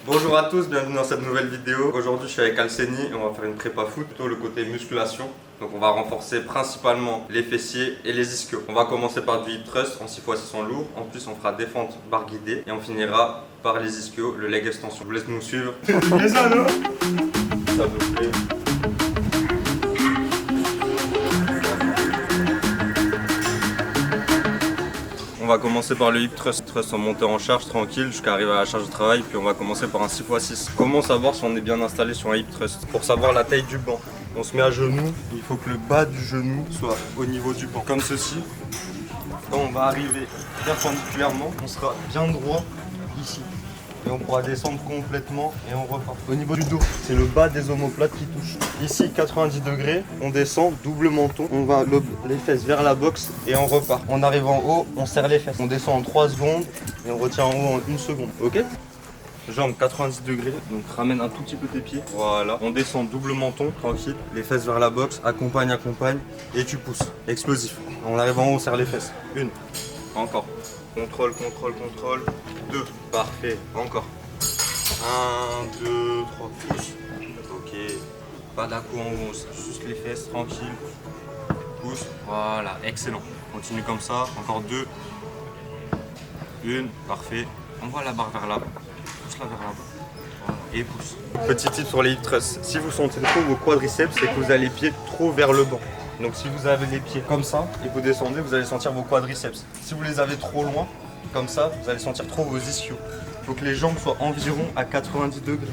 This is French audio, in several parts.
Bonjour à tous, bienvenue dans cette nouvelle vidéo. Aujourd'hui je suis avec Alceni et on va faire une prépa foot, plutôt le côté musculation. Donc on va renforcer principalement les fessiers et les ischios. On va commencer par du hip thrust en 6x6 en lourd. En plus on fera défente barre guidée et on finira par les ischios, le leg extension. Je vous laisse nous suivre. Ça vous plaît? On va commencer par le hip thrust en montée en charge tranquille jusqu'à arriver à la charge de travail, puis on va commencer par un 6x6. Comment savoir si on est bien installé sur un hip thrust? Pour savoir la taille du banc, on se met à genoux, il faut que le bas du genou soit au niveau du banc, comme ceci. Quand on va arriver perpendiculairement, on sera bien droit ici. Et on pourra descendre complètement et on repart. Au niveau du dos, c'est le bas des omoplates qui touche. Ici, 90 degrés, on descend, double menton. On va les fesses vers la boxe et on repart. On arrive en haut, on serre les fesses. On descend en 3 secondes et on retient en haut en 1 seconde. Ok? Jambes 90 degrés, donc ramène un tout petit peu tes pieds. Voilà. On descend double menton, tranquille. Les fesses vers la boxe, accompagne et tu pousses. Explosif. On arrive en haut, on serre les fesses. 1. Encore. Contrôle. 2. Parfait. Encore. 1, 2, 3. Pousse. Ok. Pas d'un coup en haut. Juste les fesses. Tranquille. Pousse. Voilà. Excellent. Continue comme ça. Encore 2. 1. Parfait. On voit la barre vers là-bas. Pousse-la vers là-bas. Voilà. Et pousse. Petit tip sur les hip thrusts. Si vous sentez trop vos quadriceps, c'est que vous avez les pieds trop vers le banc. Donc si vous avez les pieds comme ça et que vous descendez, vous allez sentir vos quadriceps. Si vous les avez trop loin, comme ça, vous allez sentir trop vos ischios. Il faut que les jambes soient environ à 90 degrés.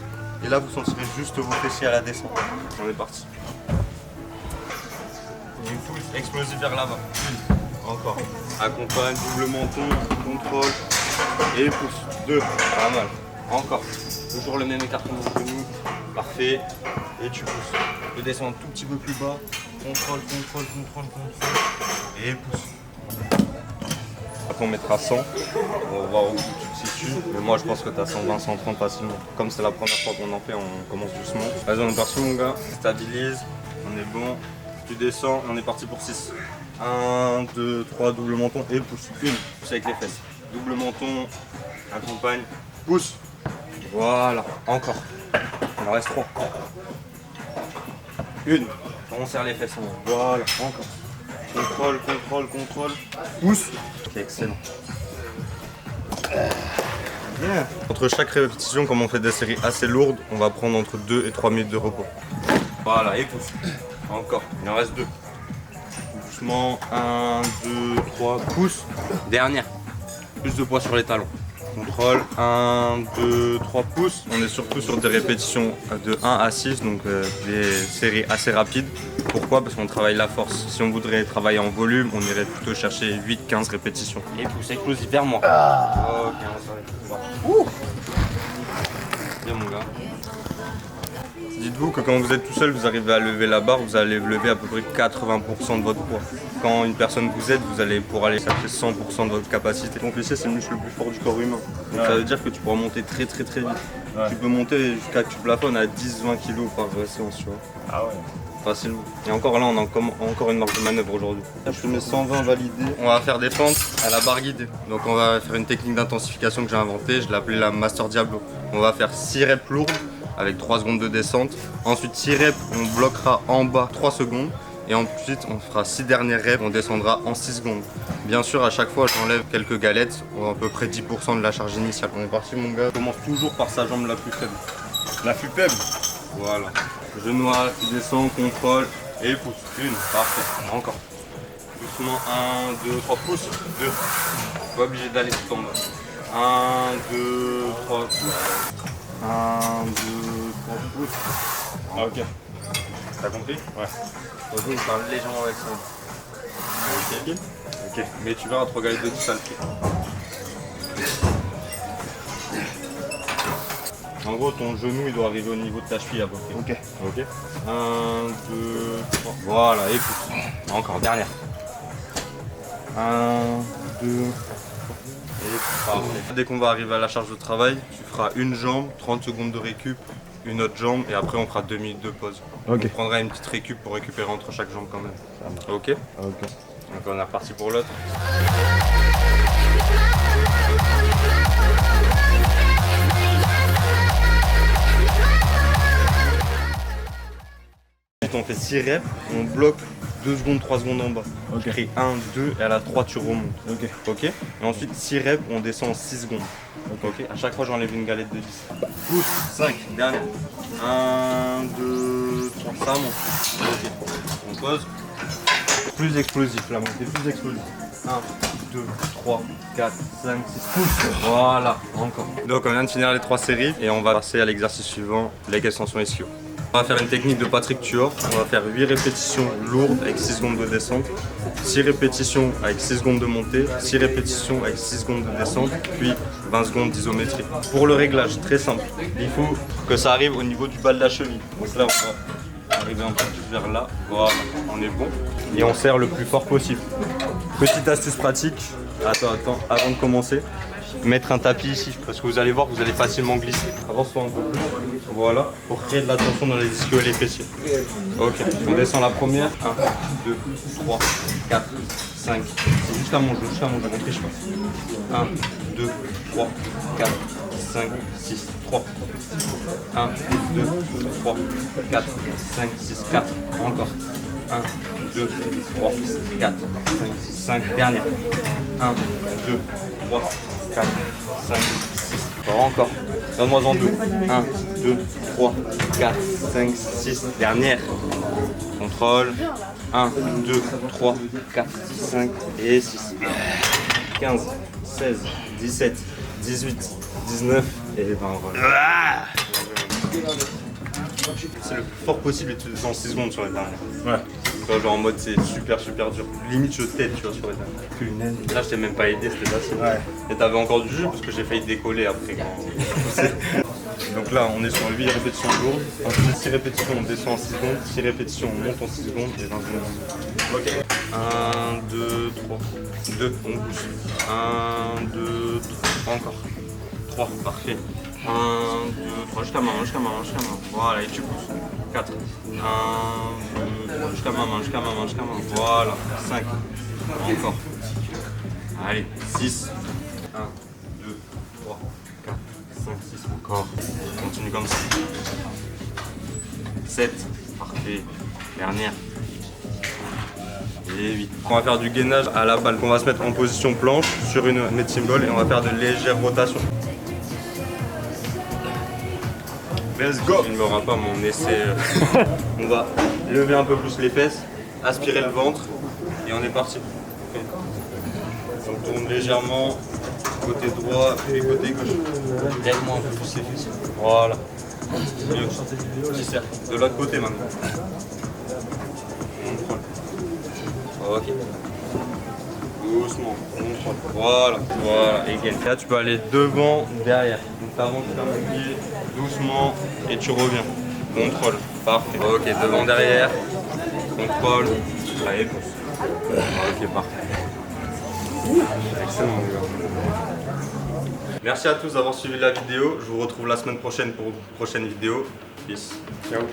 Et là, vous sentirez juste vos fessiers à la descente. On est parti. Une pousse explosive vers l'avant. Encore. Accompagne, double menton, contrôle. Et pousse. 2. Pas mal. Encore. Toujours le même écartement de genou. Parfait. Et tu pousses. Tu descends un tout petit peu plus bas. Contrôle. Et pousse. Après on mettra 100. On va voir où tu te situes. Mais moi je pense que tu as 120, 130 facilement. Comme c'est la première fois qu'on en fait, on commence doucement. Vas-y, on est parti mon gars. Stabilise. On est bon. Tu descends. On est parti pour 6. 1, 2, 3, double menton. Et pousse. 1. Pousse avec les fesses. Double menton. Accompagne. Pousse. Voilà. Encore. Il en reste 3. 1. On serre les fesses. Voilà. Encore. Contrôle. Pousse. Ok, excellent. Bien. Entre chaque répétition, comme on fait des séries assez lourdes, on va prendre entre 2 et 3 minutes de repos. Voilà, et pousse. Encore. Il en reste 2. Doucement. 1, 2, 3. Pousse. Dernière. Plus de poids sur les talons. Contrôle, 1, 2, 3 pouces. On est surtout sur des répétitions de 1 à 6, donc des séries assez rapides. Pourquoi? Parce qu'on travaille la force. Si on voudrait travailler en volume, on irait plutôt chercher 8-15 répétitions. Et pousse explosif vers moi. Ok, on s'arrête. Bien mon gars. Dites-vous que quand vous êtes tout seul, vous arrivez à lever la barre, vous allez lever à peu près 80% de votre poids. Quand une personne vous aide, vous allez pouvoir aller chercher 100% de votre capacité. Ton fessier, c'est le muscle le plus fort du corps humain. Donc ça veut dire que tu pourras monter très vite. Ouais. Tu peux monter jusqu'à que tu plafonnes à 10-20 kg par séance, tu vois. Ah ouais. Facilement. Et encore là, on a encore une marge de manœuvre aujourd'hui. Je te mets 120 validé. On va faire des fentes à la barre guidée. Donc on va faire une technique d'intensification que j'ai inventée. Je l'ai appelée la Master Diablo. On va faire 6 reps lourdes avec 3 secondes de descente. Ensuite 6 reps, on bloquera en bas 3 secondes. Et ensuite on fera 6 dernières reps, on descendra en 6 secondes. Bien sûr à chaque fois j'enlève quelques galettes, à peu près 10% de la charge initiale. On est parti mon gars. On commence toujours par sa jambe la plus faible. La plus faible. Voilà. Genou à, tu descends, contrôle et pousse. 1, parfait. Encore. Doucement, 1, 2, 3, pousse. 2. Pas obligé d'aller tout en bas. 1, 2, 3, pousse. 1, 2, 3, pousse. Ah, ok. T'as compris? Ouais. Donc on parle légèrement avec ça. Ok. Mais tu verras 3 galettes de 10 ça le fait. En gros, ton genou il doit arriver au niveau de ta cheville à peu près. Ok. 1, 2, 3. Voilà, et pousse. Encore, dernière. 1, 2, et parfait. Dès qu'on va arriver à la charge de travail, tu feras une jambe, 30 secondes de récup, une autre jambe et après on fera 2 minutes de pause. Ok. On prendra une petite récup pour récupérer entre chaque jambe quand même. Ok. Donc on est reparti pour l'autre. fait 6 reps, on bloque 2 secondes, 3 secondes en bas. Ok. Tu crées 1, 2 et à la 3 tu remontes. Ok. Ok. Et ensuite 6 reps, on descend en 6 secondes. Ok. À chaque fois j'enlève une galette de 10. Pousse, 5, dernière. 1, 2, 3, ça monte. Ok. On pose. Plus explosif, la montée plus explosif. 1, 2, 3, 4, 5, 6, pousse. Voilà, encore. Donc on vient de finir les 3 séries et on va passer à l'exercice suivant, leg extension ischio. On va faire une technique de Patrick Tuor. On va faire 8 répétitions lourdes avec 6 secondes de descente, 6 répétitions avec 6 secondes de montée, 6 répétitions avec 6 secondes de descente, puis 20 secondes d'isométrie. Pour le réglage, très simple, il faut que ça arrive au niveau du bas de la cheville. Donc là, on va arriver un peu plus vers là. Voilà, on est bon. Et on serre le plus fort possible. Petite astuce pratique. Attends, avant de commencer. Mettre un tapis ici, parce que vous allez voir, vous allez facilement glisser. Avance-toi un peu plus. Voilà, pour créer de la tension dans les ischios et les fessiers. Ok, on descend la première. 1, 2, 3, 4, 5. C'est jusqu'à mon genou, on triche pas. 1, 2, 3, 4, 5, 6, 3. 1, 2, 3, 4, 5, 6, 4. Encore. 1, 2, 3, 4, 5, 6, 5. Dernière. 1, 2, 3, 4, 5, 6. Encore. Donne-moi en deux. 1, 2, 3, 4, 5, 6. Dernière. Contrôle. 1, 2, 3, 4, 5 et 6. 15, 16, 17, 18, 19 et 20. Voilà. C'est le plus fort possible et tu descends 6 secondes sur les dernières. Ouais. Tu vois, genre en mode c'est super dur. Limite je t'aide, tu vois, sur les dernières. Là je t'ai même pas aidé, c'était facile. Ouais. Et t'avais encore du jus parce que j'ai failli décoller après quand Donc là on est sur 8 répétitions lourdes. Ensuite 6 répétitions on descend en 6 secondes, 6 répétitions on monte en 6 secondes et 20 secondes. Ok. 1, 2, 3. 2, on pousse. 1, 2, 3. Encore. 3, parfait. 1, 2, 3, jusqu'à main. Voilà, et tu pousses. 4. 1, 2, 3, jusqu'à main. Voilà. 5. Encore. Allez, 6. 1, 2, 3, 4, 5, 6. Encore. Continue comme ça. 7. Parfait. Dernière. Et 8. On va faire du gainage à la balle. On va se mettre en position planche sur une medicine ball et on va faire de légères rotations. Let's go! Il ne m'aura pas mon essai. On va lever un peu plus les fesses, aspirer le ventre et on est parti. Okay. On tourne légèrement, côté droit puis côté gauche. Lève-moi un peu plus les fesses. Voilà. Mieux. Petit cercle. De l'autre côté maintenant. Ok. Doucement. Voilà. Et là tu peux aller devant, derrière. Donc t'avances comme un pied, doucement et tu reviens. Contrôle. Parfait. Ok, devant, derrière. Contrôle. Allez, pousse. Ok, parfait. Excellent mon gars. Merci à tous d'avoir suivi la vidéo. Je vous retrouve la semaine prochaine pour une prochaine vidéo. Peace. Ciao.